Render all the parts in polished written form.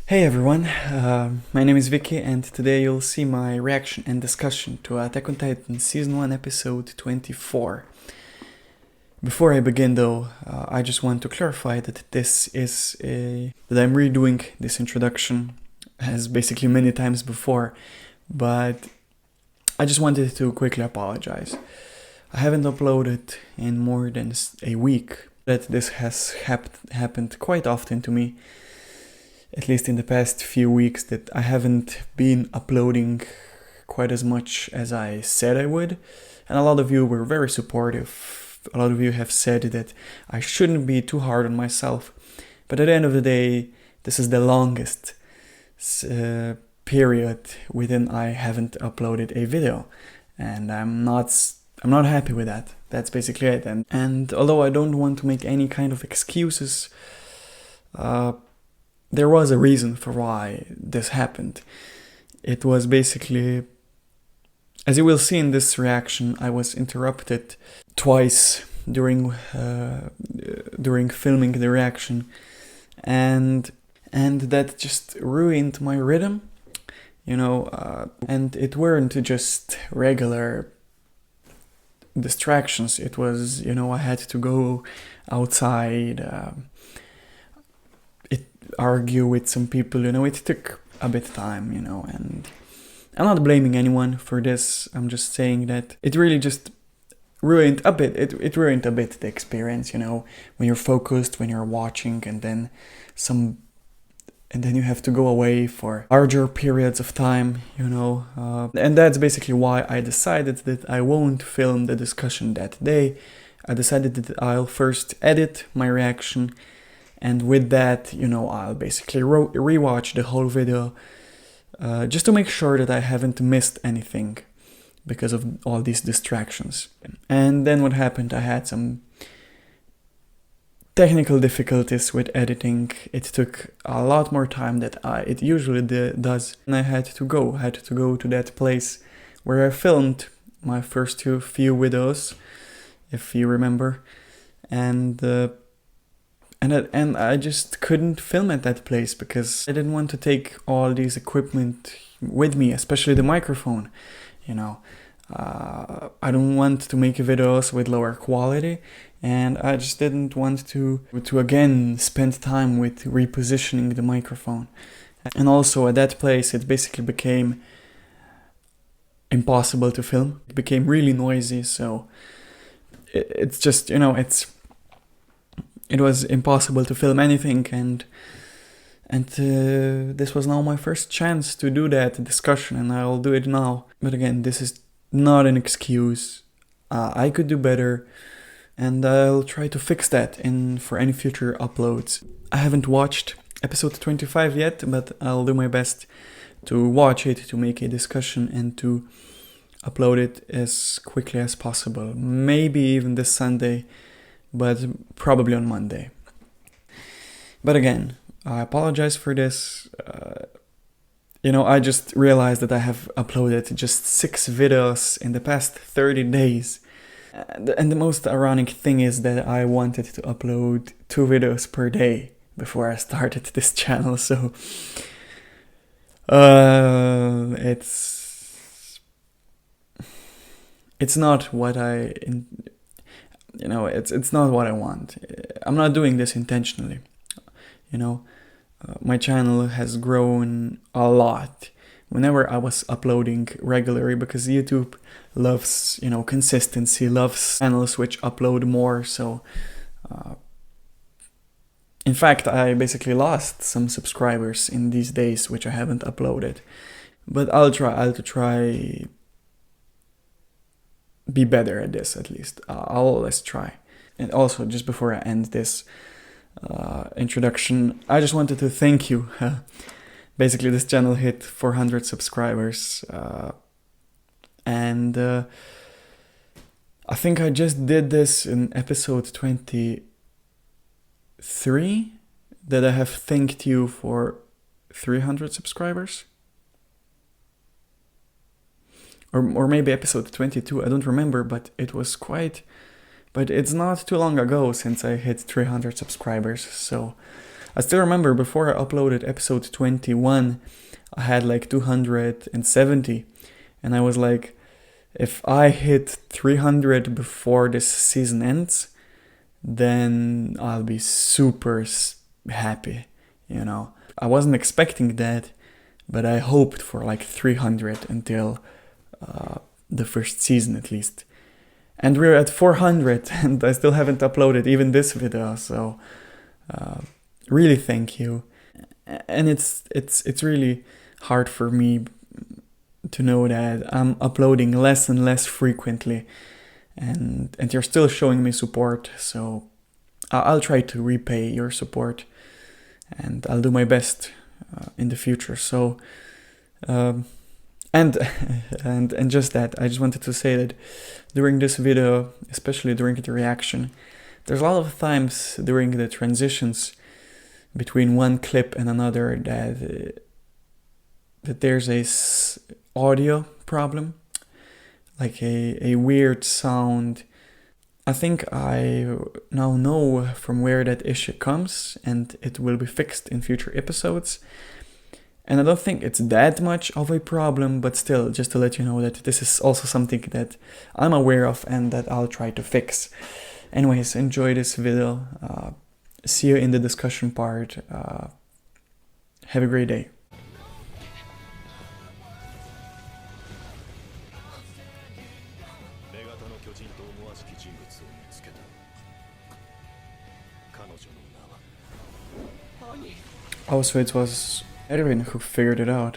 Hey everyone, my name is Vikky and today you'll see my reaction and discussion to Attack on Titan Season 1 Episode 24. Before I begin though, I just want to clarify that that I'm redoing this introduction as basically many times before, but I just wanted to quickly apologize. I haven't uploaded in more than a week, but this has happened quite often to me. At least in the past few weeks, that I haven't been uploading quite as much as I said I would. And a lot of you were very supportive. A lot of you have said that I shouldn't be too hard on myself. But at the end of the day, this is the longest period within I haven't uploaded a video. And I'm not happy with that. That's basically it. And although I don't want to make any kind of excuses, there was a reason for why this happened. It was basically, as you will see in this reaction, I was interrupted twice during filming the reaction, and that just ruined my rhythm, and it weren't just regular distractions. It was, I had to go outside, argue with some people, it took a bit of time, and I'm not blaming anyone for this. I'm just saying that it really just ruined a bit, it ruined a bit the experience, when you're focused, when you're watching, and then you have to go away for larger periods of time, and that's basically why I decided that I won't film the discussion that day. I decided that I'll first edit my reaction, and with that, I'll basically rewatch the whole video just to make sure that I haven't missed anything because of all these distractions. And then what happened, I had some technical difficulties with editing. It took a lot more time than it usually does. And I had to go to that place where I filmed my first few videos, if you remember. And I just couldn't film at that place because I didn't want to take all these equipment with me, especially the microphone, I don't want to make videos with lower quality, and I just didn't want to again spend time with repositioning the microphone. And also at that place it basically became impossible to film. It became really noisy, so it's just, it was impossible to film anything, and this was now my first chance to do that discussion, and I'll do it now. But again, this is not an excuse. I could do better, and I'll try to fix that for any future uploads. I haven't watched episode 25 yet, but I'll do my best to watch it, to make a discussion, and to upload it as quickly as possible. Maybe even this Sunday, but probably on Monday. But again, I apologize for this. I just realized that I have uploaded just 6 videos in the past 30 days. And the most ironic thing is that I wanted to upload 2 videos per day before I started this channel, so it's not what it's not what I want. I'm not doing this intentionally, my channel has grown a lot whenever I was uploading regularly, because YouTube loves, consistency, loves channels which upload more. So in fact, I basically lost some subscribers in these days which I haven't uploaded, but I'll try be better at this. At least I'll always try. And also, just before I end this introduction, I just wanted to thank you. Basically, this channel hit 400 subscribers, and I think I just did this in episode 23, that I have thanked you for 300 subscribers. Or maybe episode 22, I don't remember, but it was quite... But it's not too long ago since I hit 300 subscribers, so I still remember before I uploaded episode 21, I had like 270, and I was like, if I hit 300 before this season ends, then I'll be super happy, you know. I wasn't expecting that, but I hoped for like 300 until the first season at least. And we're at 400 and I still haven't uploaded even this video, so really thank you. And it's really hard for me to know that I'm uploading less and less frequently, and you're still showing me support, so I'll try to repay your support, and I'll do my best in the future. So and just that, I just wanted to say that during this video, especially during the reaction, there's a lot of times during the transitions between one clip and another that there's a audio problem, like a weird sound. I think I now know from where that issue comes, and it will be fixed in future episodes. And I don't think it's that much of a problem, but still, just to let you know that this is also something that I'm aware of and that I'll try to fix. Anyways, enjoy this video. See you in the discussion part. Have a great day. Oh, so it was Erwin who figured it out.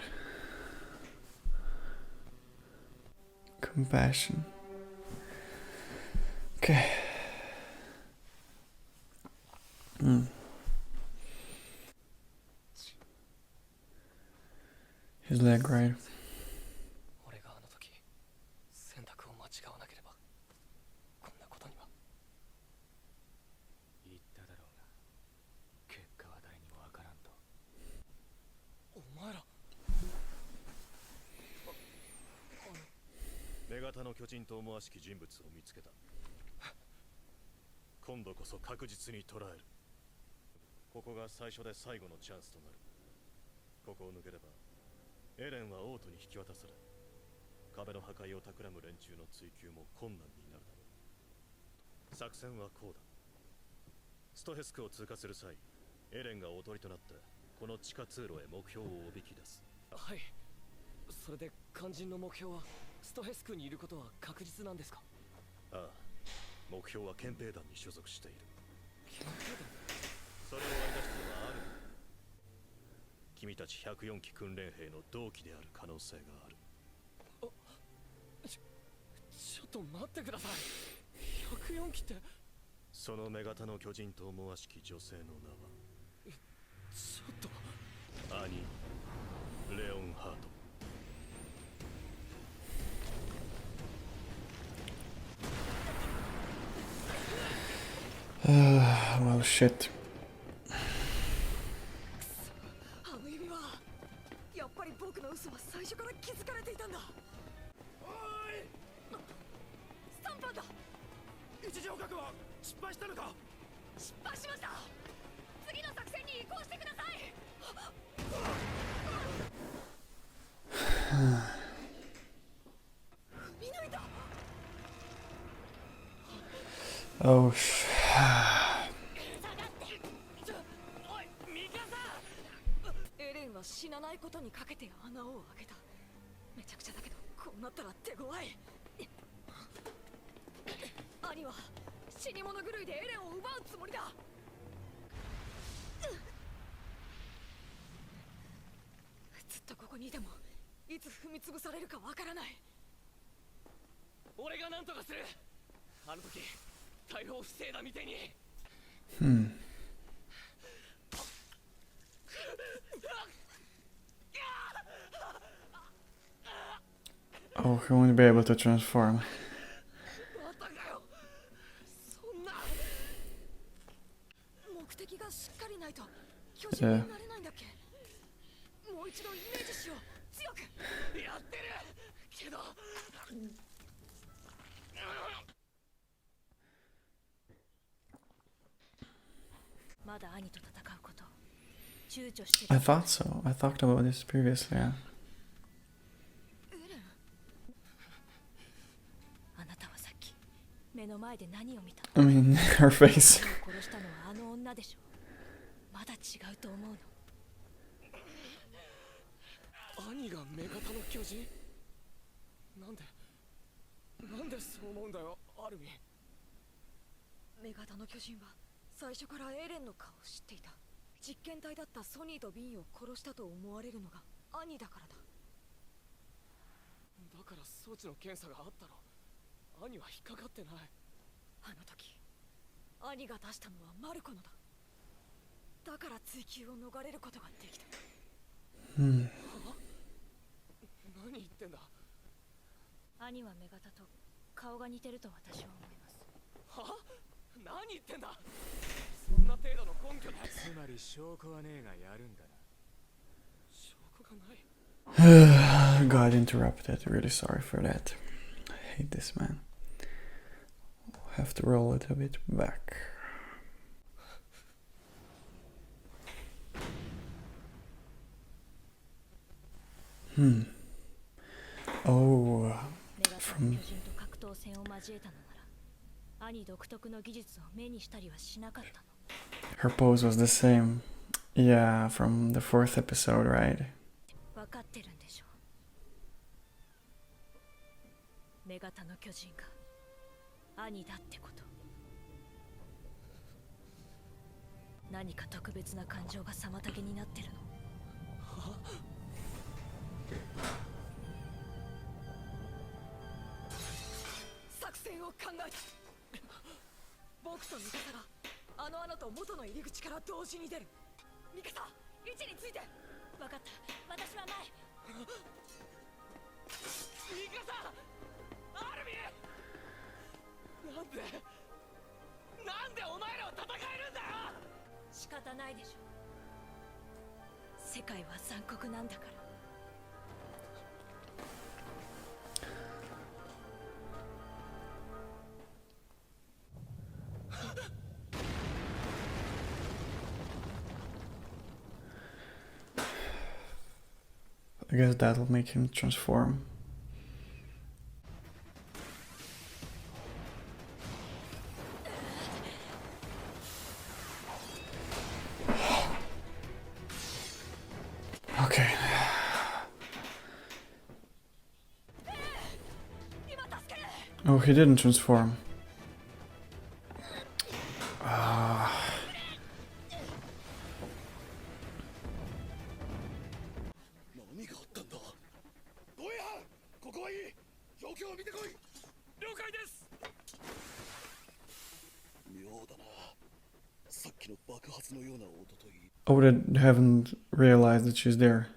Compassion. Okay. His leg, right? Stohess-kuを通過する際、エレンがおとりとなってこの地下通路へ目標をおびき出す。はい。それで肝心の目標はストヘス区にいることは確実なんですか？ああ。目標は憲兵団に所属している。憲兵団？それを割り出したのはアルミン。君たち104期訓練兵の同期である可能性がある。ちょっと待ってください。104期って。その女型の巨人と思わしき女性の名はちょっと兄レオンハート。Well, shit. あの指輪、やっぱり僕の嘘は最初から気づかれていたんだ。おい！スタンパンだ。一時捕獲は失敗したのか？失敗しました。次の作戦に移行してください。見抜いた。Oh,エレンは死なないことにかけて穴を開けた。めちゃくちゃだけど、こうなったら手強い。兄は死に物狂いでエレンを奪うつもりだ。ずっとここにいてもいつ踏み潰されるかわからない。俺が何とかする。あの時逮捕不正だみたいに。Oh, he won't be able to transform. 目的がしっかりないと巨人になれないんだっけ？もう一度イメージしよう。強くやってるけど。まだ兄と戦うこと I thought so. I talked about this previously, yeah. I mean, her face. 兄が女型の巨人？なんでそう思うんだよ、アルミン。女型の巨人は最初からエレンの顔を知っていた。実験体だったソニーとビンを殺したと思われるのが兄だからだ。だから装置の検査があったろ。兄は引っかかってない。あの時兄が出したのはマルコのだ。だから追及を逃れることができた。Hmm. 何言ってんだ。兄は女型と顔が似てると私は思います。は？何言ってんだ。そんな程度の根拠ない。つまり証拠はねえがやるんだな。証拠がない。God interrupted. Really sorry for that. I hate this man. I'll have to roll it a bit back. Oh, from... Her pose was the same. Yeah, from the 4th episode, right? 分かってるんでしょう。女型の巨人が兄だってこと。何か特別な感情が妨げになってるの。作戦を考えた。僕とミカサがあの穴と元の入り口から同時に出る。ミカサ、位置について。分かった、私は前。ミカサ、アルミン。なんでお前らは戦えるんだよ。仕方ないでしょ。世界は残酷なんだから。I guess that'll make him transform. Okay. Oh, he didn't transform. Oh, they haven't realized that she's there.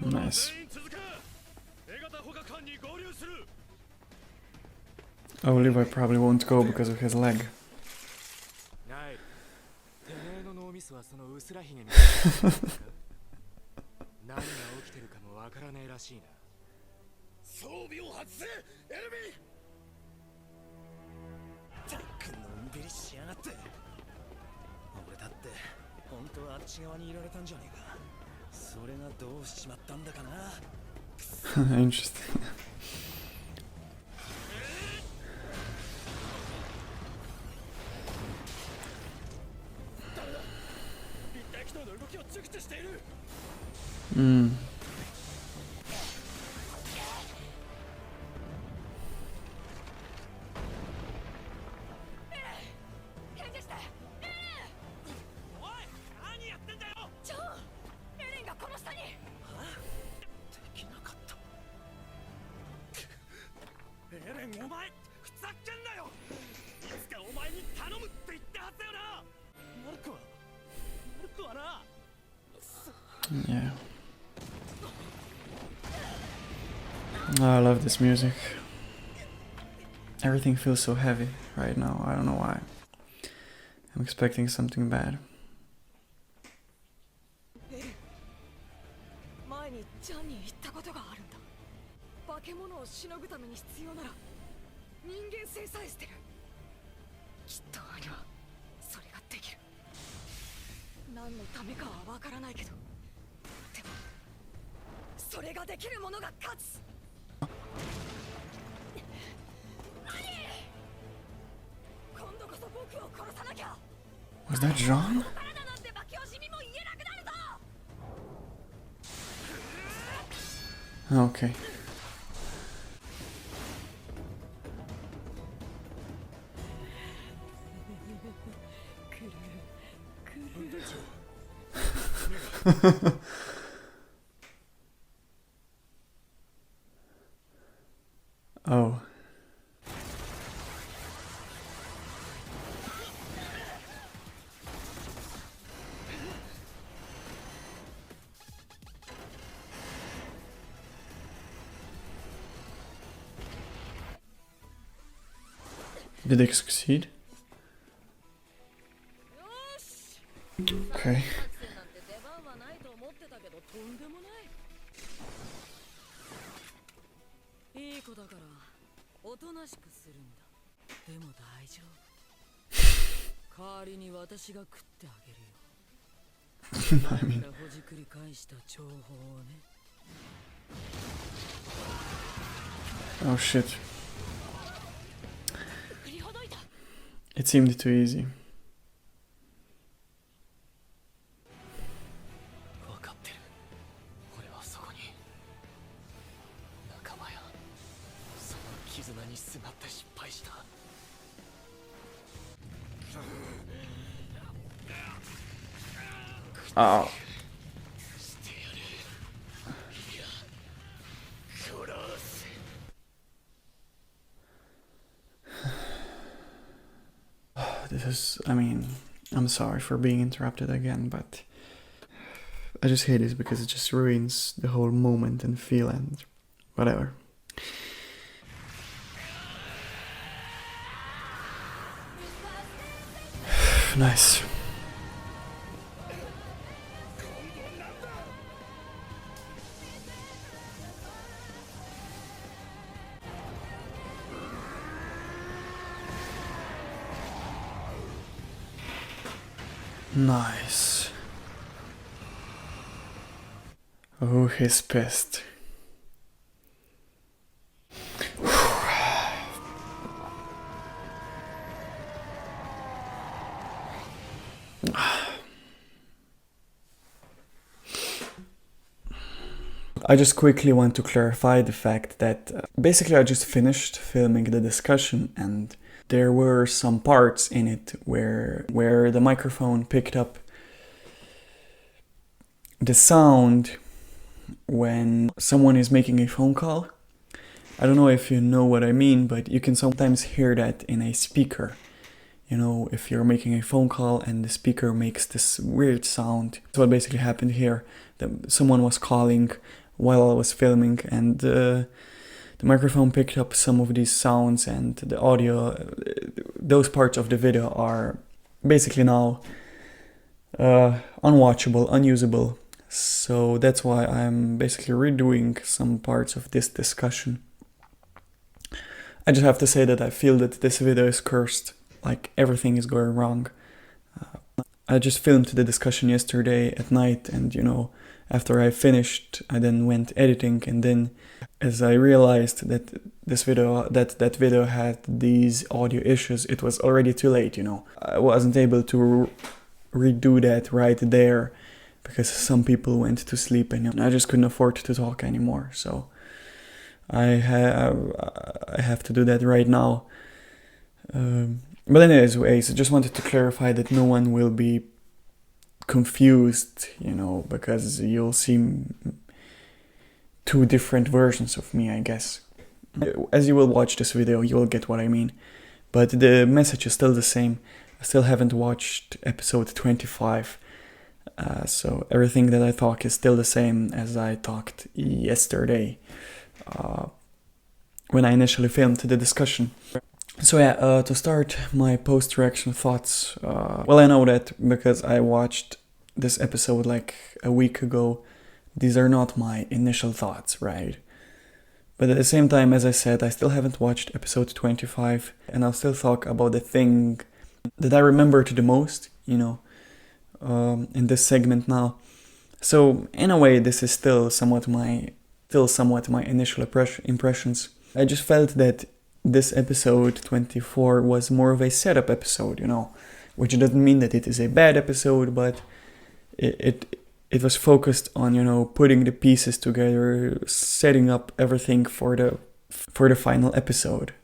Nice. Oh, Levi probably won't go because of his leg. Interesting. Yeah. Oh, I love this music. Everything feels so heavy right now. I don't know why. I'm expecting something bad. 前にジャンに言ったことがあるんだ。化け物をしのぐために必要なら人間性さえ捨てる。きっと兄はそれができる。何のためかはわからないけど、でもそれができる者が勝つ。今度こそ僕を殺さなきゃ。 Was that John? Okay. Oh. Did they succeed? Okay. いい子だからおとなしくするんだ。でも大丈夫。代わりに私が食ってあげるよ。 I mean, ほじくり返した情報をね。 oh shit. It seemed too easy. 分かってる。俺はそこに仲間やその絆にすがって失敗した。 Oh. This is, I mean, I'm sorry for being interrupted again, but I just hate it because it just ruins the whole moment and feel and whatever. Nice. Nice. Oh, he's pissed. I just quickly want to clarify the fact that basically I just finished filming the discussion and there were some parts in it where the microphone picked up the sound when someone is making a phone call. I don't know if you know what I mean, but you can sometimes hear that in a speaker. You know, if you're making a phone call and the speaker makes this weird sound. That's what basically happened here. Someone was calling while I was filming and the microphone picked up some of these sounds and the audio, those parts of the video are basically now unwatchable, unusable. So that's why I'm basically redoing some parts of this discussion. I just have to say that I feel that this video is cursed, like everything is going wrong. I just filmed the discussion yesterday at night and you know, after I finished, I then went editing and then as I realized that this video, that video had these audio issues, it was already too late, you know. I wasn't able to redo that right there because some people went to sleep and I just couldn't afford to talk anymore. So I have to do that right now. But anyways, I just wanted to clarify that no one will be confused, you know, because you'll see two different versions of me, I guess. As you will watch this video, you will get what I mean. But the message is still the same. I still haven't watched episode 25. So everything that I talk is still the same as I talked yesterday when I initially filmed the discussion. So yeah, to start my post-reaction thoughts, well, I know that because I watched this episode like a week ago, these are not my initial thoughts, right? But at the same time, as I said, I still haven't watched episode 25, and I'll still talk about the thing that I remembered the most, in this segment now. So in a way, this is still somewhat my initial impressions. I just felt that this episode 24 was more of a setup episode, which doesn't mean that it is a bad episode, but it was focused on, putting the pieces together, setting up everything for the final episode.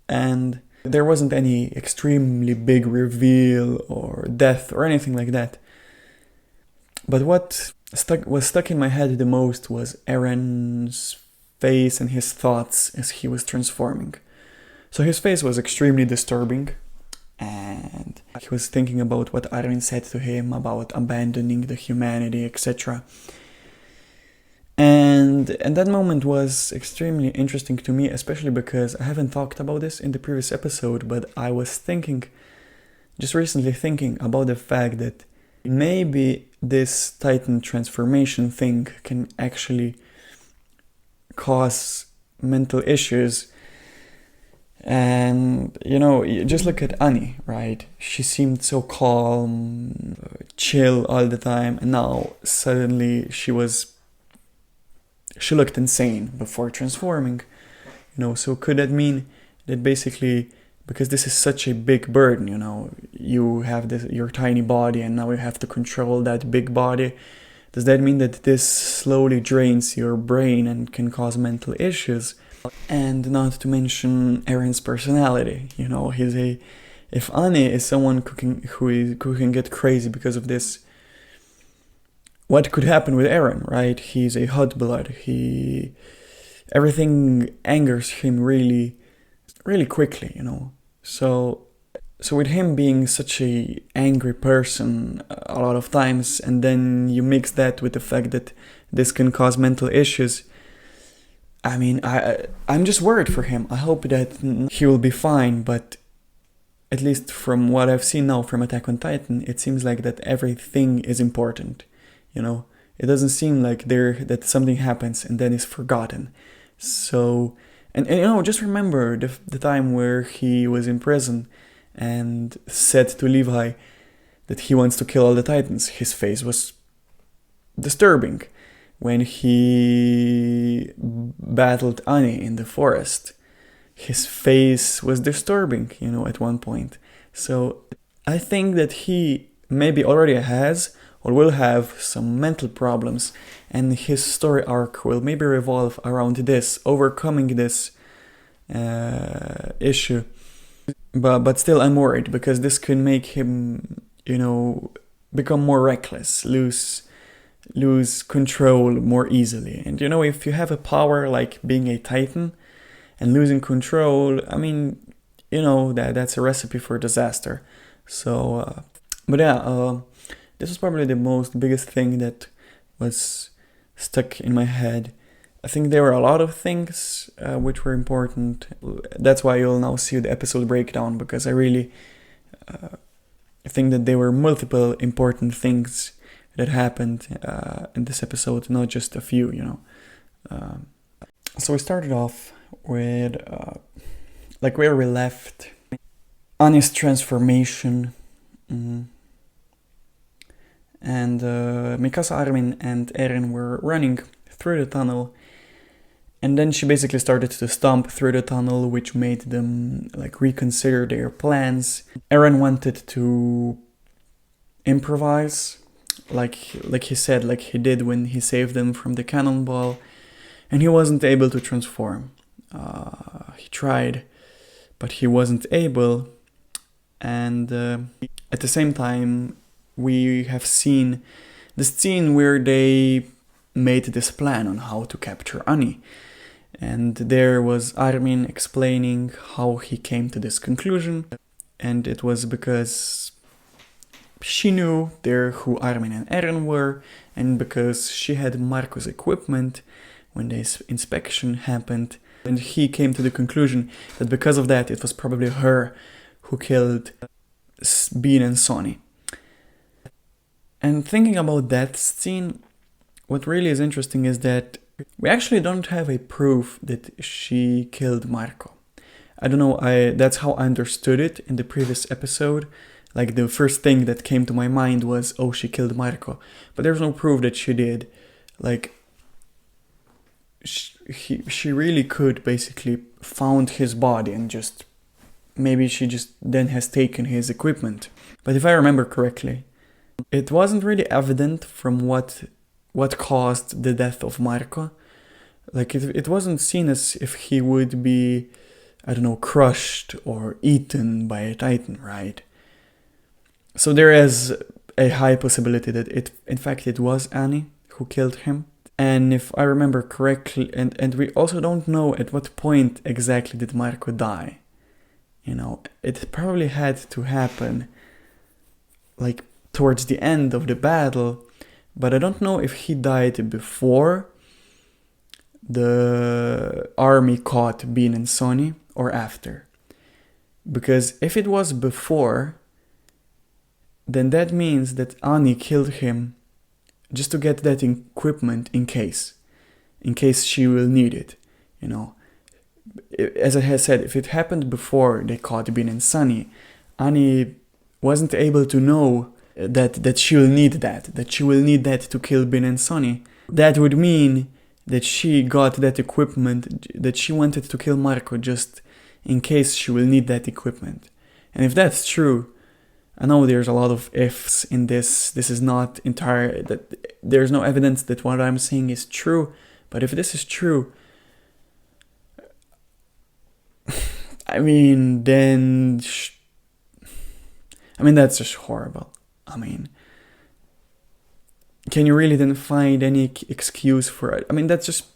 And there wasn't any extremely big reveal or death or anything like that. But what was stuck in my head the most was Erin's face and his thoughts as he was transforming. So his face was extremely disturbing, and he was thinking about what Armin said to him about abandoning the humanity, etc. And that moment was extremely interesting to me, especially because I haven't talked about this in the previous episode, but I was just recently thinking about the fact that maybe this Titan transformation thing can actually cause mental issues. And, you just look at Annie, right? She seemed so calm, chill all the time, and now suddenly she looked insane before transforming. So could that mean that basically, because this is such a big burden, you have your tiny body and now you have to control that big body, does that mean that this slowly drains your brain and can cause mental issues? And not to mention Erin's personality. If Annie is someone who can get crazy because of this, what could happen with Erwin, right? He's a hot blood. Everything angers him really, really quickly, So with him being such a angry person a lot of times, and then you mix that with the fact that this can cause mental issues, I mean, I'm just worried for him. I hope that he will be fine, but at least from what I've seen now from Attack on Titan, it seems like that everything is important. It doesn't seem like that something happens and then is forgotten. So, and just remember the time where he was in prison and said to Levi that he wants to kill all the Titans. His face was disturbing. When he battled Annie in the forest, his face was disturbing, at one point. So I think that he maybe already has or will have some mental problems, and his story arc will maybe revolve around this, overcoming this issue. But still I'm worried, because this could make him, become more reckless, lose control more easily. And if you have a power like being a Titan and losing control, I mean, that's a recipe for disaster. So, but yeah, this was probably the biggest thing that was stuck in my head. I think there were a lot of things which were important. That's why you'll now see the episode breakdown, because I really think that there were multiple important things that happened in this episode, not just a few, So we started off with, where we left, Annie's transformation, and Mikasa, Armin, and Eren were running through the tunnel, and then she basically started to stomp through the tunnel, which made them reconsider their plans. Eren wanted to improvise, like he said, like he did when he saved them from the cannonball, and he wasn't able to transform. He tried, but he wasn't able. And at the same time, we have seen the scene where they made this plan on how to capture Annie. And there was Armin explaining how he came to this conclusion. And it was because she knew who Armin and Eren were, and because she had Marco's equipment when this inspection happened. And he came to the conclusion that because of that, it was probably her who killed Bean and Sonny. And thinking about that scene, what really is interesting is that we actually don't have a proof that she killed Marco. I don't know, that's how I understood it in the previous episode. Like, the first thing that came to my mind was, oh, she killed Marco. But there's no proof that she did. Like, she really could basically found his body and just, maybe she just then has taken his equipment. But if I remember correctly, it wasn't really evident from what caused the death of Marco. Like, it wasn't seen as if he would be, I don't know, crushed or eaten by a titan, right? So there is a high possibility that in fact it was Annie who killed him. And if I remember correctly, and we also don't know at what point exactly did Marco die. You know, it probably had to happen like towards the end of the battle, but I don't know if he died before the army caught Bean and Sonny or after. Because if it was before, then that means that Annie killed him just to get that equipment in case she will need it, you know. As I had said, if it happened before they caught Bean and Sonny, Annie wasn't able to know that she will need that she will need that to kill Bean and Sonny. That would mean that she got that equipment, that she wanted to kill Marco just in case she will need that equipment. And if that's true, I know there's a lot of ifs in this. This is not entire, that there's no evidence that what I'm saying is true. But if this is true, I mean, then, that's just horrible. I mean, can you really then find any excuse for it? I mean, that's just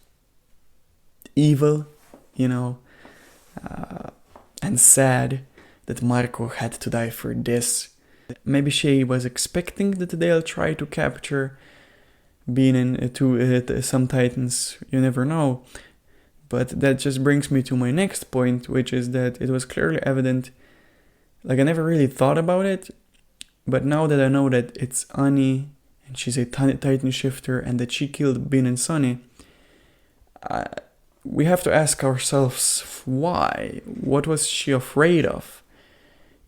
evil, you know, and sad that Marco had to die for this. Maybe she was expecting that they'll try to capture Bean and some titans, you never know. But that just brings me to my next point, which is that it was clearly evident, like I never really thought about it, but now that I know that it's Annie, and she's a titan shifter, and that she killed Bean and Sonny, we have to ask ourselves why? What was she afraid of?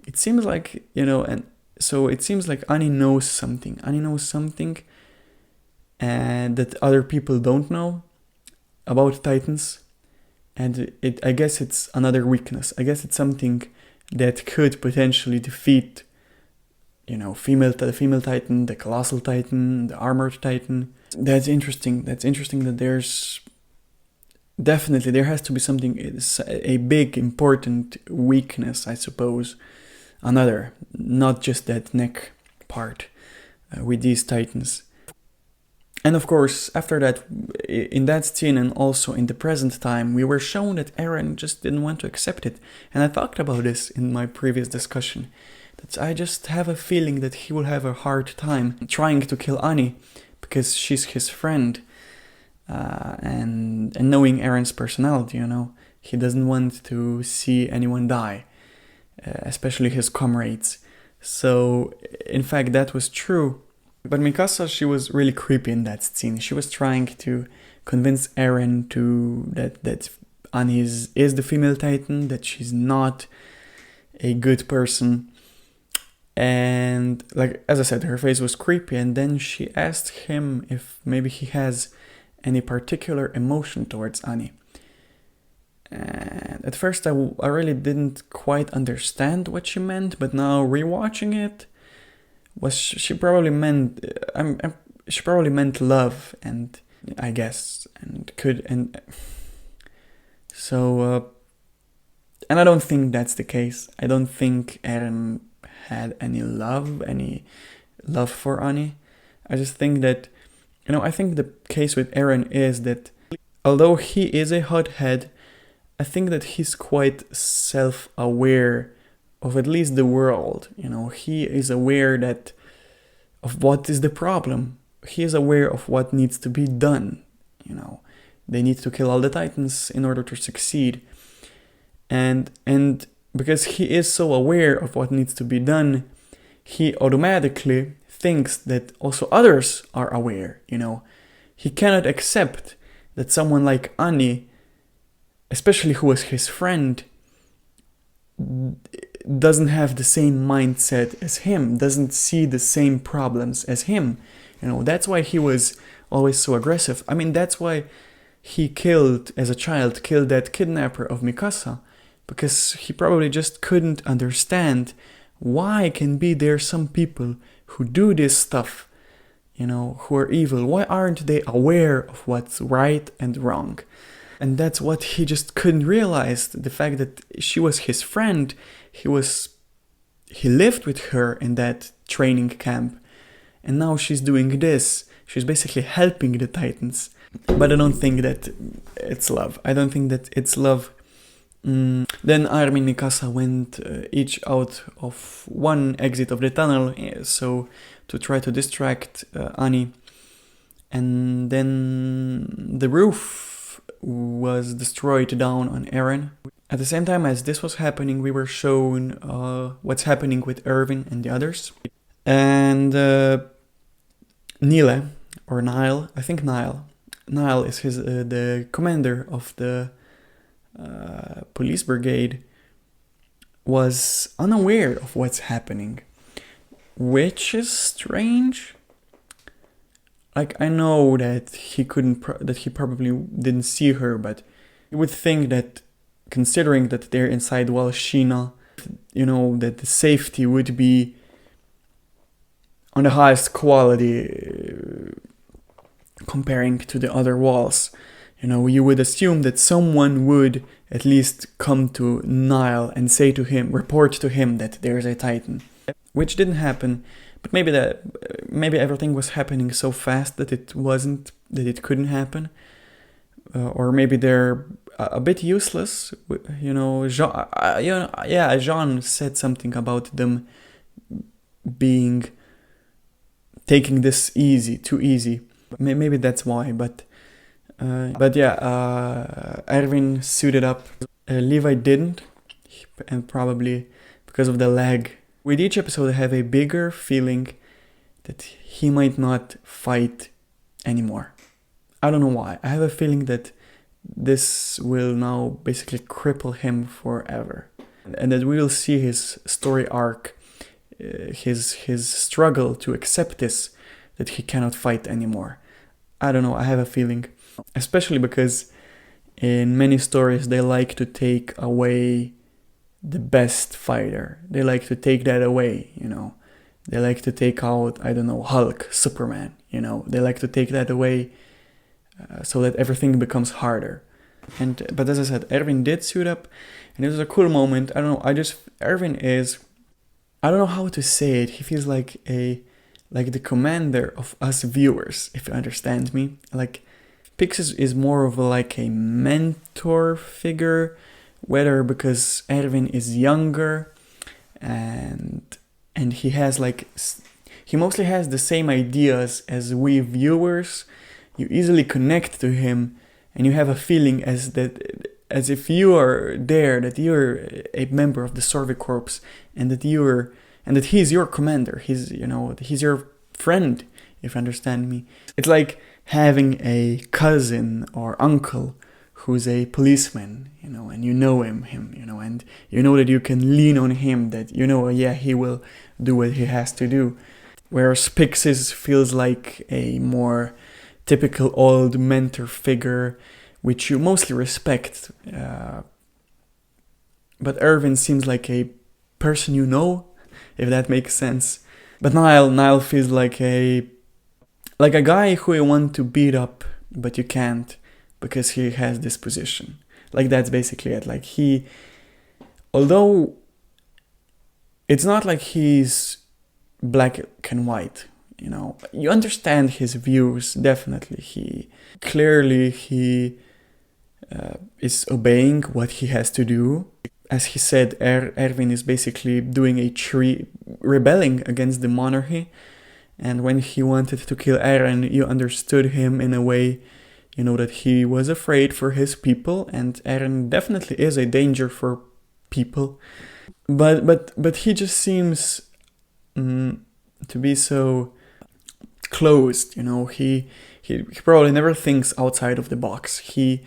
It seems like, you know, and so it seems like Annie knows something. Annie knows something and that other people don't know about titans. And I guess it's another weakness. I guess it's something that could potentially defeat, you know, the female titan, the colossal titan, the armored titan. That's interesting. That's interesting that there has to be something, a big important weakness, I suppose. Another, not just that neck part with these titans. And of course, after that, in that scene and also in the present time, we were shown that Erwin just didn't want to accept it. And I talked about this in my previous discussion. That I just have a feeling that he will have a hard time trying to kill Annie because she's his friend. And knowing Erwin's personality, you know, he doesn't want to see anyone die, especially his comrades. So, in fact, that was true. But Mikasa, she was really creepy in that scene. She was trying to convince Erwin that Annie is the female titan, that she's not a good person. And, like, as I said, her face was creepy. And then she asked him if maybe he has any particular emotion towards Annie. And at first I really didn't quite understand what she meant, but now rewatching it, she probably meant love, and I guess, and I don't think that's the case. I don't think Erwin had any love for Annie. I just think that, you know, I think the case with Erwin is that although he is a hothead, I think that he's quite self-aware of at least the world. You know, he is aware of what is the problem. He is aware of what needs to be done. You know, they need to kill all the Titans in order to succeed. And because he is so aware of what needs to be done, he automatically thinks that also others are aware, you know. He cannot accept that someone like Annie, especially who was his friend, doesn't have the same mindset as him, doesn't see the same problems as him. You know, that's why he was always so aggressive. I mean, that's why he killed, as a child, killed that kidnapper of Mikasa, because he probably just couldn't understand why can be there some people who do this stuff, you know, who are evil. Why aren't they aware of what's right and wrong? And that's what he just couldn't realize, the fact that she was his friend. He lived with her in that training camp, and now she's doing this. She's basically helping the Titans. But I don't think that it's love. I don't think that it's love. Then Armin and Mikasa went each out of one exit of the tunnel, so to try to distract Annie. And then the roof was destroyed down on Erwin. At the same time as this was happening, we were shown what's happening with Erwin and the others. And Nile, or Nile, I think Nile is the commander of the police brigade, was unaware of what's happening, which is strange. Like, I know that he probably didn't see her, but you would think that, considering that they're inside Wall Sheena, you know, that the safety would be on the highest quality comparing to the other walls. You know, you would assume that someone would at least come to Nile and say to him, report to him that there's a Titan, which didn't happen. But maybe everything was happening so fast that it couldn't happen, or maybe they're a bit useless. You know, Jean said something about them taking this too easy. Maybe that's why. But Erwin suited up. Levi didn't, and probably because of the lag. With each episode, I have a bigger feeling that he might not fight anymore. I don't know why. I have a feeling that this will now basically cripple him forever. And that we will see his story arc, his struggle to accept this, that he cannot fight anymore. I don't know, I have a feeling. Especially because in many stories, they like to take away the best fighter. They like to take that away, you know. They like to take out, I don't know, Hulk, Superman, you know. They like to take that away so that everything becomes harder. But as I said, Erwin did suit up, and it was a cool moment. I don't know, Erwin is, I don't know how to say it. He feels like the commander of us viewers, if you understand me. Like, Pix is more of like a mentor figure, whether because Erwin is younger and he has he mostly has the same ideas as we viewers. You easily connect to him, and you have a feeling as if you are there, that you're a member of the Survey Corps, and that he's your commander. He's your friend, if you understand me. It's like having a cousin or uncle who's a policeman, you know, and you know him, you know, and you know that you can lean on him, that, you know, he will do what he has to do. Whereas Pixis feels like a more typical old mentor figure, which you mostly respect. But Erwin seems like a person you know, if that makes sense. But Nile feels like a guy who you want to beat up, but you can't, because he has this position. Like, that's basically it. Like, although it's not like he's black and white, you know, you understand his views, definitely. He is obeying what he has to do. As he said, Erwin is basically doing rebelling against the monarchy. And when he wanted to kill Eren, you understood him in a way you know, that he was afraid for his people, and Eren definitely is a danger for people. But he just seems to be so closed, you know. He probably never thinks outside of the box. He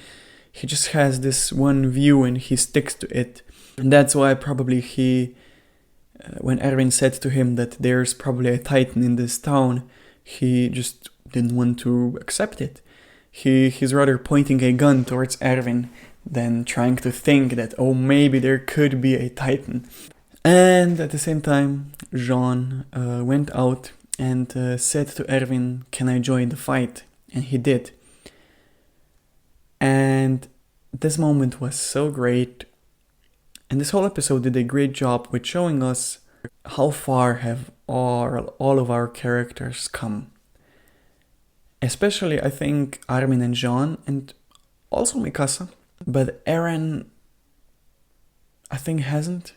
just has this one view and he sticks to it. And that's why probably when Erwin said to him that there's probably a Titan in this town, he just didn't want to accept it. He's rather pointing a gun towards Erwin than trying to think that, oh, maybe there could be a Titan. And at the same time, Jean went out and said to Erwin, "Can I join the fight?" And he did. And this moment was so great. And this whole episode did a great job with showing us how far have all of our characters come. Especially, I think, Armin and Jean, and also Mikasa. But Eren, I think, hasn't.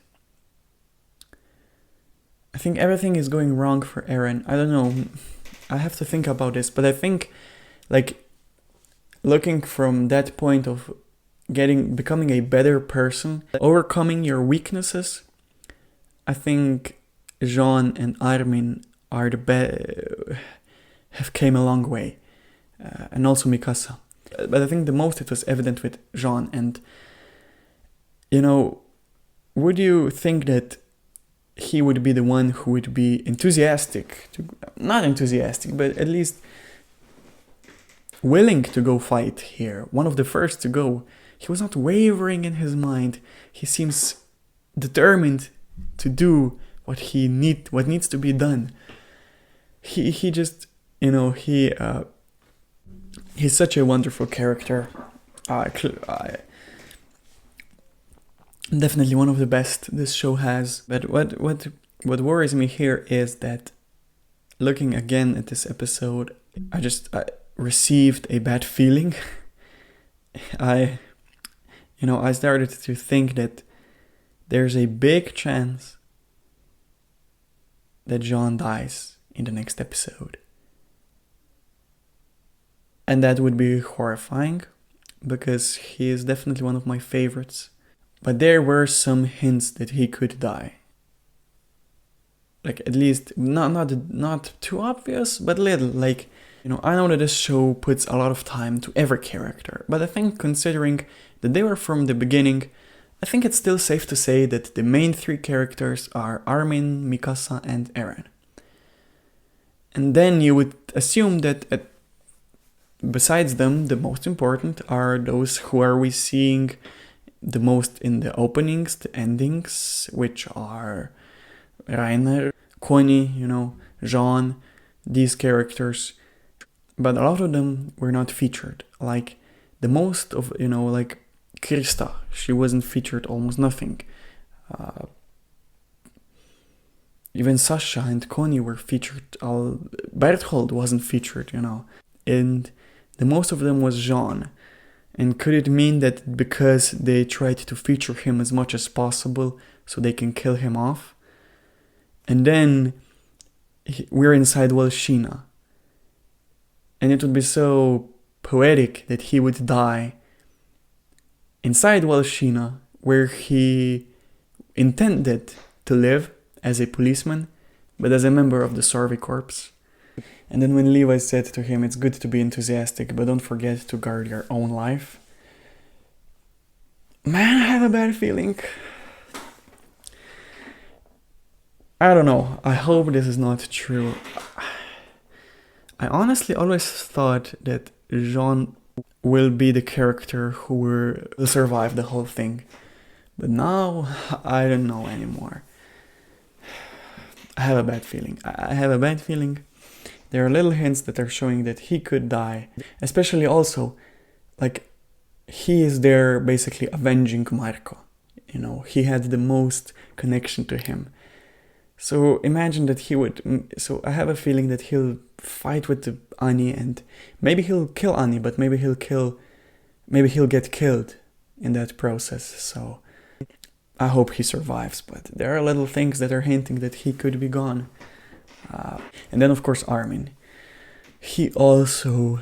I think everything is going wrong for Eren. I don't know. I have to think about this. But I think, like, looking from that point of becoming a better person, overcoming your weaknesses, I think Jean and Armin are have came a long way. And also Mikasa. But I think the most it was evident with Jean. And, you know, would you think that he would be the one who would be not enthusiastic, but at least willing to go fight here, one of the first to go? He was not wavering in his mind. He seems determined to do what needs to be done. He just, you know, he's such a wonderful character. Definitely one of the best this show has. But what worries me here is that, looking again at this episode, I received a bad feeling. I started to think that there's a big chance that Jean dies in the next episode. And that would be horrifying, because he is definitely one of my favorites. But there were some hints that he could die. Like, at least, not too obvious, but little. Like, you know, I know that this show puts a lot of time to every character, but I think considering that they were from the beginning, I think it's still safe to say that the main three characters are Armin, Mikasa, and Eren. And then you would assume that besides them, the most important are those who are we seeing the most in the openings, the endings, which are Rainer, Connie, you know, Jean, these characters. But a lot of them were not featured. Like, the most of, you know, like Krista, she wasn't featured almost nothing. Even Sasha and Connie were featured. Berthold wasn't featured, you know. And the most of them was Jean. And could it mean that because they tried to feature him as much as possible so they can kill him off? And then we're inside Walshina. And it would be so poetic that he would die inside Walshina, where he intended to live as a policeman, but as a member of the Sarvi Corps. And then when Levi said to him, "It's good to be enthusiastic, but don't forget to guard your own life." Man, I have a bad feeling. I don't know. I hope this is not true. I honestly always thought that Jean will be the character who will survive the whole thing. But now, I don't know anymore. I have a bad feeling. There are little hints that are showing that he could die. Especially also, like, he is there basically avenging Marco. You know, he had the most connection to him. So imagine that so I have a feeling that he'll fight with Annie, and maybe he'll kill Annie, but maybe he'll get killed in that process. So I hope he survives, but there are little things that are hinting that he could be gone. And then, of course, Armin. He also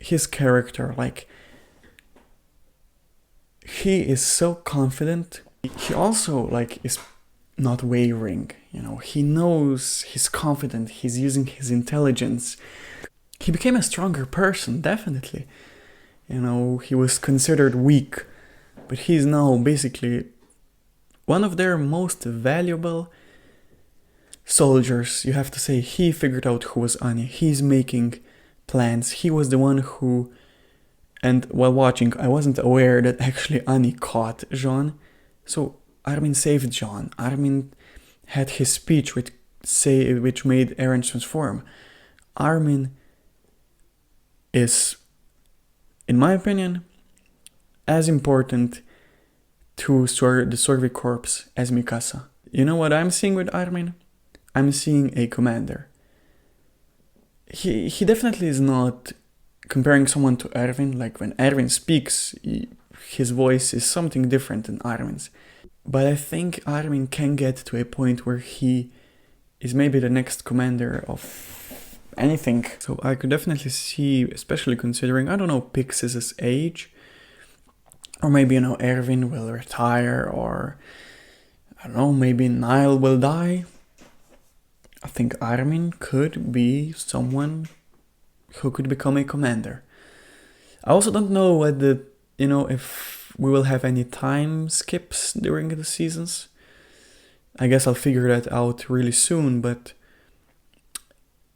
his character, like, he is so confident. He also, like, is not wavering, you know. He knows he's confident, he's using his intelligence. He became a stronger person, definitely. You know, he was considered weak, but he's now basically one of their most valuable soldiers. You have to say, he figured out who was Ani. He's making plans. He was the one who... And while watching, I wasn't aware that actually Ani caught Jean. So Armin saved Jean. Armin had his speech which made Eren transform. Armin is, in my opinion, as important to the Sorvik Corps as Mikasa. You know what I'm seeing with Armin? I'm seeing a commander. He definitely is not comparing someone to Erwin. Like, when Erwin speaks, his voice is something different than Armin's. But I think Armin can get to a point where he is maybe the next commander of anything. So I could definitely see, especially considering, I don't know, Pixis' age, or maybe, you know, Erwin will retire, or I don't know, maybe Nile will die. I think Armin could be someone who could become a commander. I also don't know what if we will have any time skips during the seasons. I guess I'll figure that out really soon, but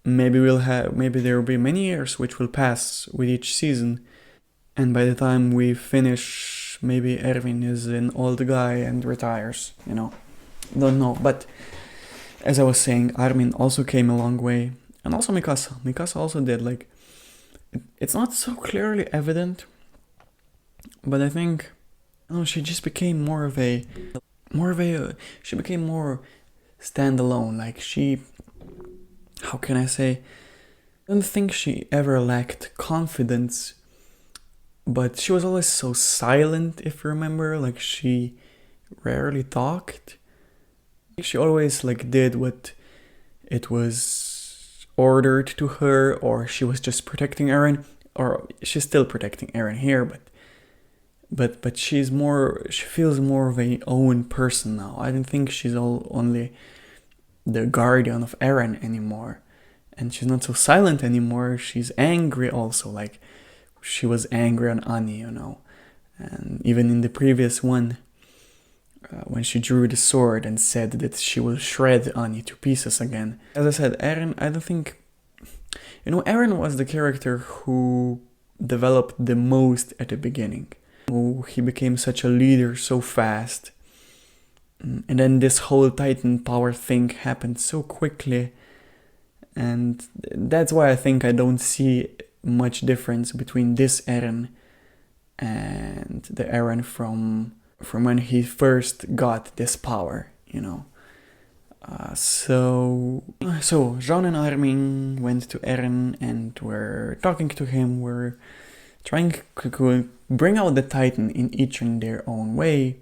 maybe there will be many years which will pass with each season, and by the time we finish, maybe Erwin is an old guy and retires, you know. Don't know, but as I was saying, Armin also came a long way, and also Mikasa. Mikasa also did, like, it's not so clearly evident, but I think, she just became more standalone. Like, how can I say, I don't think she ever lacked confidence, but she was always so silent, if you remember. Like, she rarely talked. She always, like, did what it was ordered to her, or she was just protecting Eren, or she's still protecting Eren here, but she feels more of a own person now. I don't think she's only the guardian of Eren anymore, and she's not so silent anymore. She's angry also, like she was angry on Ani, you know, and even in the previous one, when she drew the sword and said that she will shred Ani to pieces again. As I said, Eren, I don't think... Eren was the character who developed the most at the beginning. He became such a leader so fast. And then this whole Titan power thing happened so quickly. And that's why I think I don't see much difference between this Eren and the Eren from when he first got this power, you know. So Jean and Armin went to Eren and were talking to him, were trying to bring out the Titan in each in their own way.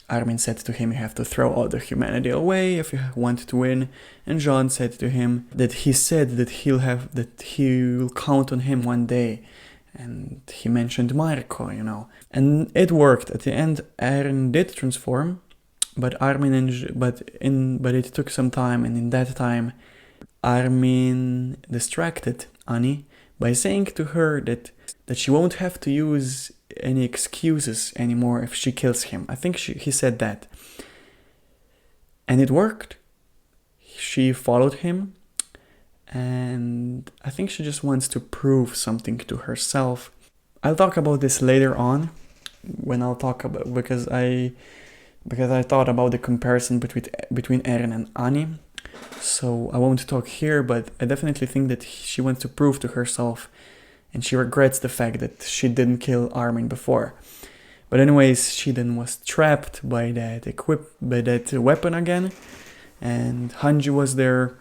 Armin said to him, you have to throw all the humanity away if you want to win. And Jean said to him that he said that he'll count on him one day. And he mentioned Marco, you know. And it worked. At the end, Eren did transform, but it took some time, and in that time, Armin distracted Ani by saying to her that she won't have to use any excuses anymore if she kills him. I think he said that. And it worked. She followed him. And I think she just wants to prove something to herself. I'll talk about this later on, when I'll talk about, because I thought about the comparison between Eren and Ani. So I won't talk here, but I definitely think that she wants to prove to herself, and she regrets the fact that she didn't kill Armin before. But anyways, she then was trapped by that weapon again, and Hanji was there.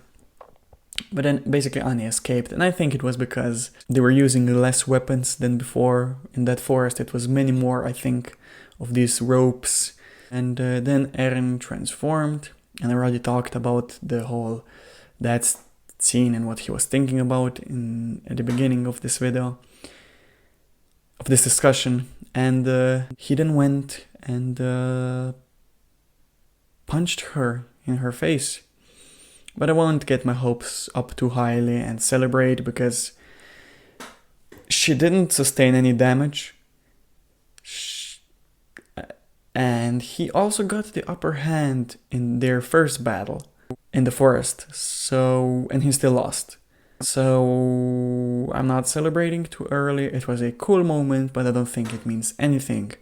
But then basically Ani escaped, and I think it was because they were using less weapons than before. In that forest it was many more, I think, of these ropes. And then Eren transformed, and I already talked about that scene and what he was thinking about at the beginning of this video. of this discussion, and he then went and punched her in her face. But I won't get my hopes up too highly and celebrate, because she didn't sustain any damage. And he also got the upper hand in their first battle in the forest. And he still lost. So I'm not celebrating too early. It was a cool moment, but I don't think it means anything.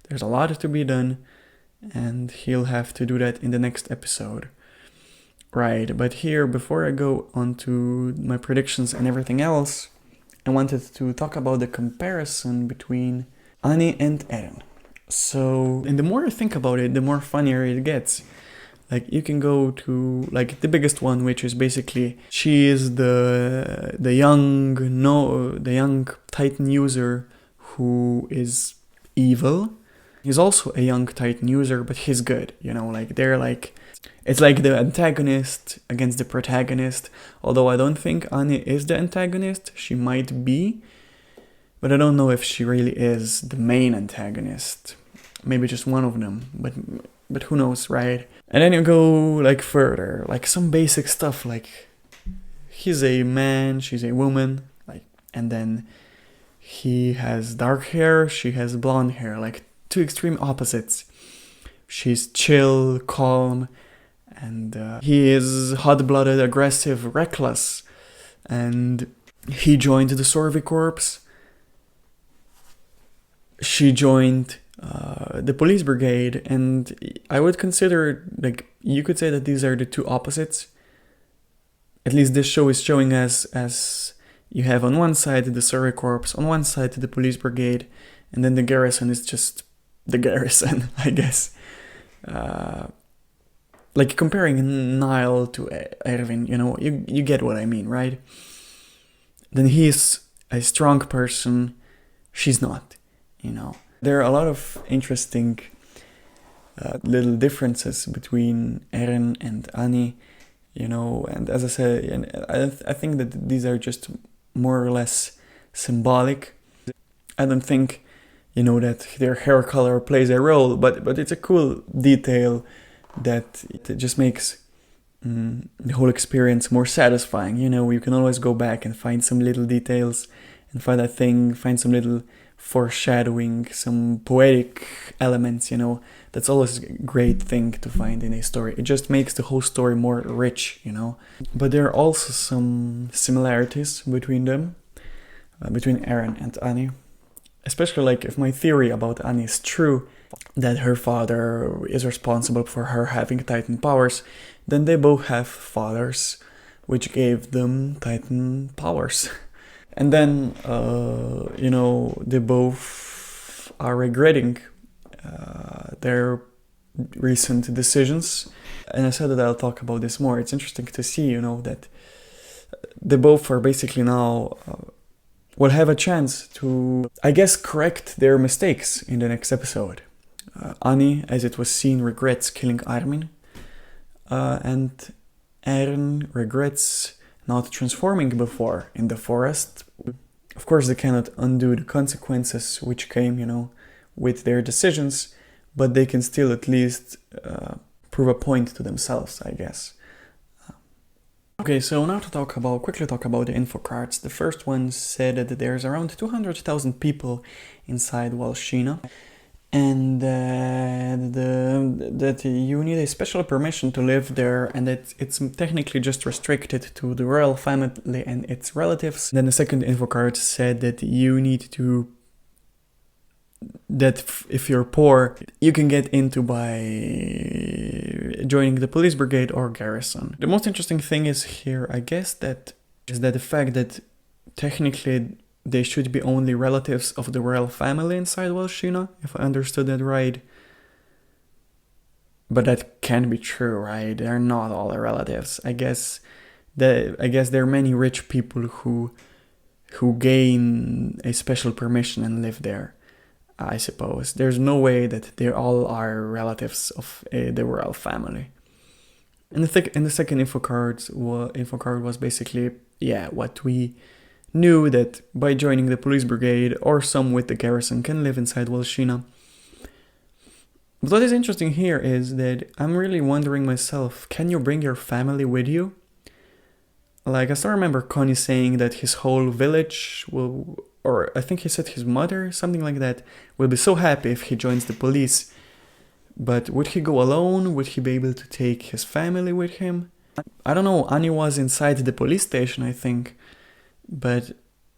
There's a lot to be done, and he'll have to do that in the next episode. Right, but here, before I go on to my predictions and everything else, I wanted to talk about the comparison between Annie and Eren. So, and the more I think about it, the more funnier it gets. Like, you can go to, like, the biggest one, which is basically, she is the young Titan user who is evil. He's also a young Titan user, but he's good, you know, like, they're like, it's like the antagonist against the protagonist, although I don't think Annie is the antagonist. She might be, but I don't know if she really is the main antagonist. Maybe just one of them, but who knows, right? And then you go like further, like some basic stuff, like he's a man, she's a woman, like, and then he has dark hair, she has blonde hair, like two extreme opposites. She's chill, calm, and he is hot-blooded, aggressive, reckless, and he joined the Sorvi Corps. She joined the police brigade, and I would consider, like, you could say that these are the two opposites. At least this show is showing us as you have on one side the Sorvi Corps, on one side the police brigade, and then the garrison is just the garrison, I guess. Like comparing Nile to Erwin, you know, you get what I mean, right? Then he's a strong person, she's not, you know. There are a lot of interesting little differences between Eren and Annie, you know, and as I said, and I think that these are just more or less symbolic. I don't think, you know, that their hair color plays a role, but it's a cool detail that it just makes the whole experience more satisfying. You know, you can always go back and find some little details and find some little foreshadowing, some poetic elements, you know. That's always a great thing to find in a story. It just makes the whole story more rich, you know. But there are also some similarities between them, between Eren and Annie. Especially, like, if my theory about Annie is true, that her father is responsible for her having Titan powers, then they both have fathers, which gave them Titan powers. And then, you know, they both are regretting their recent decisions. And I said that I'll talk about this more. It's interesting to see, you know, that they both are basically now will have a chance to, I guess, correct their mistakes in the next episode. Annie, as it was seen, regrets killing Armin, and Eren regrets not transforming before in the forest. Of course, they cannot undo the consequences which came, you know, with their decisions, but they can still at least prove a point to themselves, I guess. Okay, so now to quickly talk about the info cards. The first one said that there's around 200,000 people inside Walshina, and that you need a special permission to live there, and that it's technically just restricted to the royal family and its relatives. Then the second info card said that you need to, that if you're poor, you can get into by joining the police brigade or garrison. The most interesting thing is here, I guess, that is that the fact that technically they should be only relatives of the royal family inside Walshina, if I understood that right. But that can't be true, right? They're not all the relatives. I guess there are many rich people who gain a special permission and live there, I suppose. There's no way that they all are relatives of the royal family. And the second info card was basically, yeah, what we knew that by joining the police brigade or some with the garrison can live inside Volshina. But what is interesting here is that I'm really wondering myself, can you bring your family with you? Like, I still remember Connie saying that his whole village will, or I think he said his mother, something like that, will be so happy if he joins the police. But would he go alone? Would he be able to take his family with him? I don't know, Annie was inside the police station, I think. But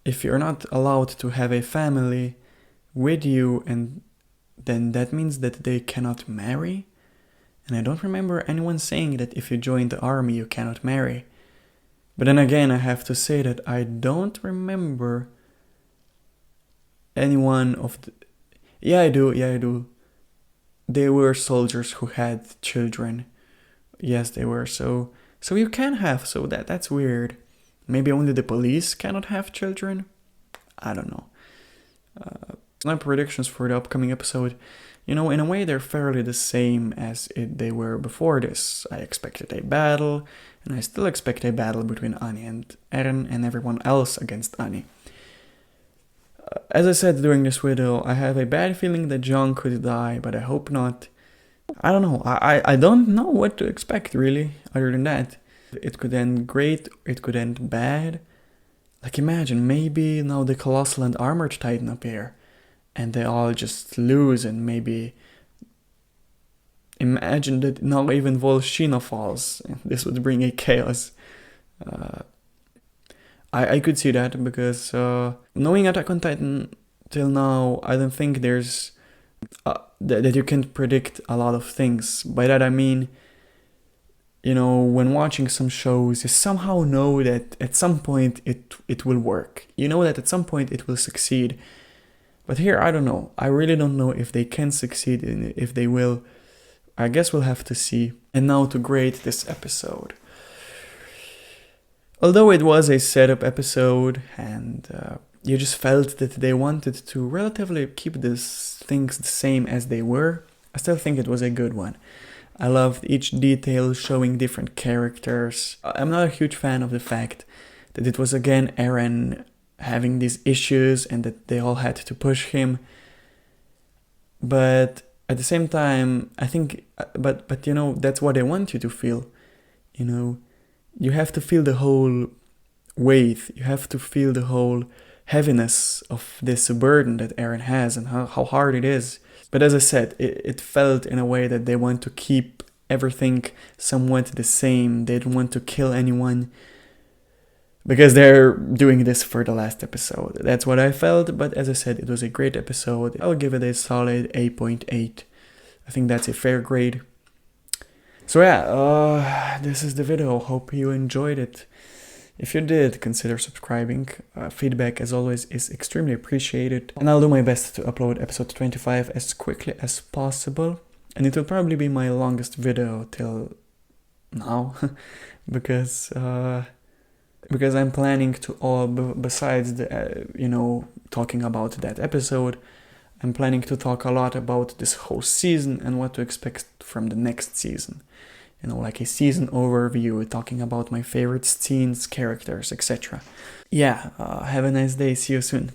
if you're not allowed to have a family with you, and then that means that they cannot marry? And I don't remember anyone saying that if you join the army you cannot marry. But then again, I have to say that I don't remember anyone of the... Yeah, I do. They were soldiers who had children. Yes, they were. So you can have, so that's weird. Maybe only the police cannot have children? I don't know. My predictions for the upcoming episode, in a way they're fairly the same as they were before this. I expected a battle, and I still expect a battle between Annie and Eren and everyone else against Annie. As I said during this video, I have a bad feeling that John could die, but I hope not. I don't know, I don't know what to expect really, other than that. It could end great, it could end bad. Like, imagine, maybe now the Colossal and Armored Titan appear, and they all just lose, and maybe... Imagine that now even Volshina falls, and this would bring a chaos. I could see that, because knowing Attack on Titan till now, I don't think there's... that you can predict a lot of things. By that I mean, when watching some shows, you somehow know that at some point it will work. You know that at some point it will succeed. But here, I don't know. I really don't know if they can succeed, and if they will. I guess we'll have to see. And now to grade this episode. Although it was a setup episode, and you just felt that they wanted to relatively keep these things the same as they were, I still think it was a good one. I loved each detail showing different characters. I'm not a huge fan of the fact that it was again Eren having these issues and that they all had to push him. But at the same time, I think, but that's what I want you to feel. You have to feel the whole weight. You have to feel the whole heaviness of this burden that Eren has and how hard it is. But as I said, it felt in a way that they want to keep everything somewhat the same. They don't want to kill anyone, because they're doing this for the last episode. That's what I felt, but as I said, it was a great episode. I'll give it a solid 8.8. I think that's a fair grade. So yeah, this is the video. Hope you enjoyed it. If you did, consider subscribing. Feedback, as always, is extremely appreciated. And I'll do my best to upload episode 25 as quickly as possible. And it will probably be my longest video till now. because I'm planning to, besides talking about that episode, I'm planning to talk a lot about this whole season and what to expect from the next season. Like a season overview, talking about my favorite scenes, characters, etc. Yeah, have a nice day. See you soon.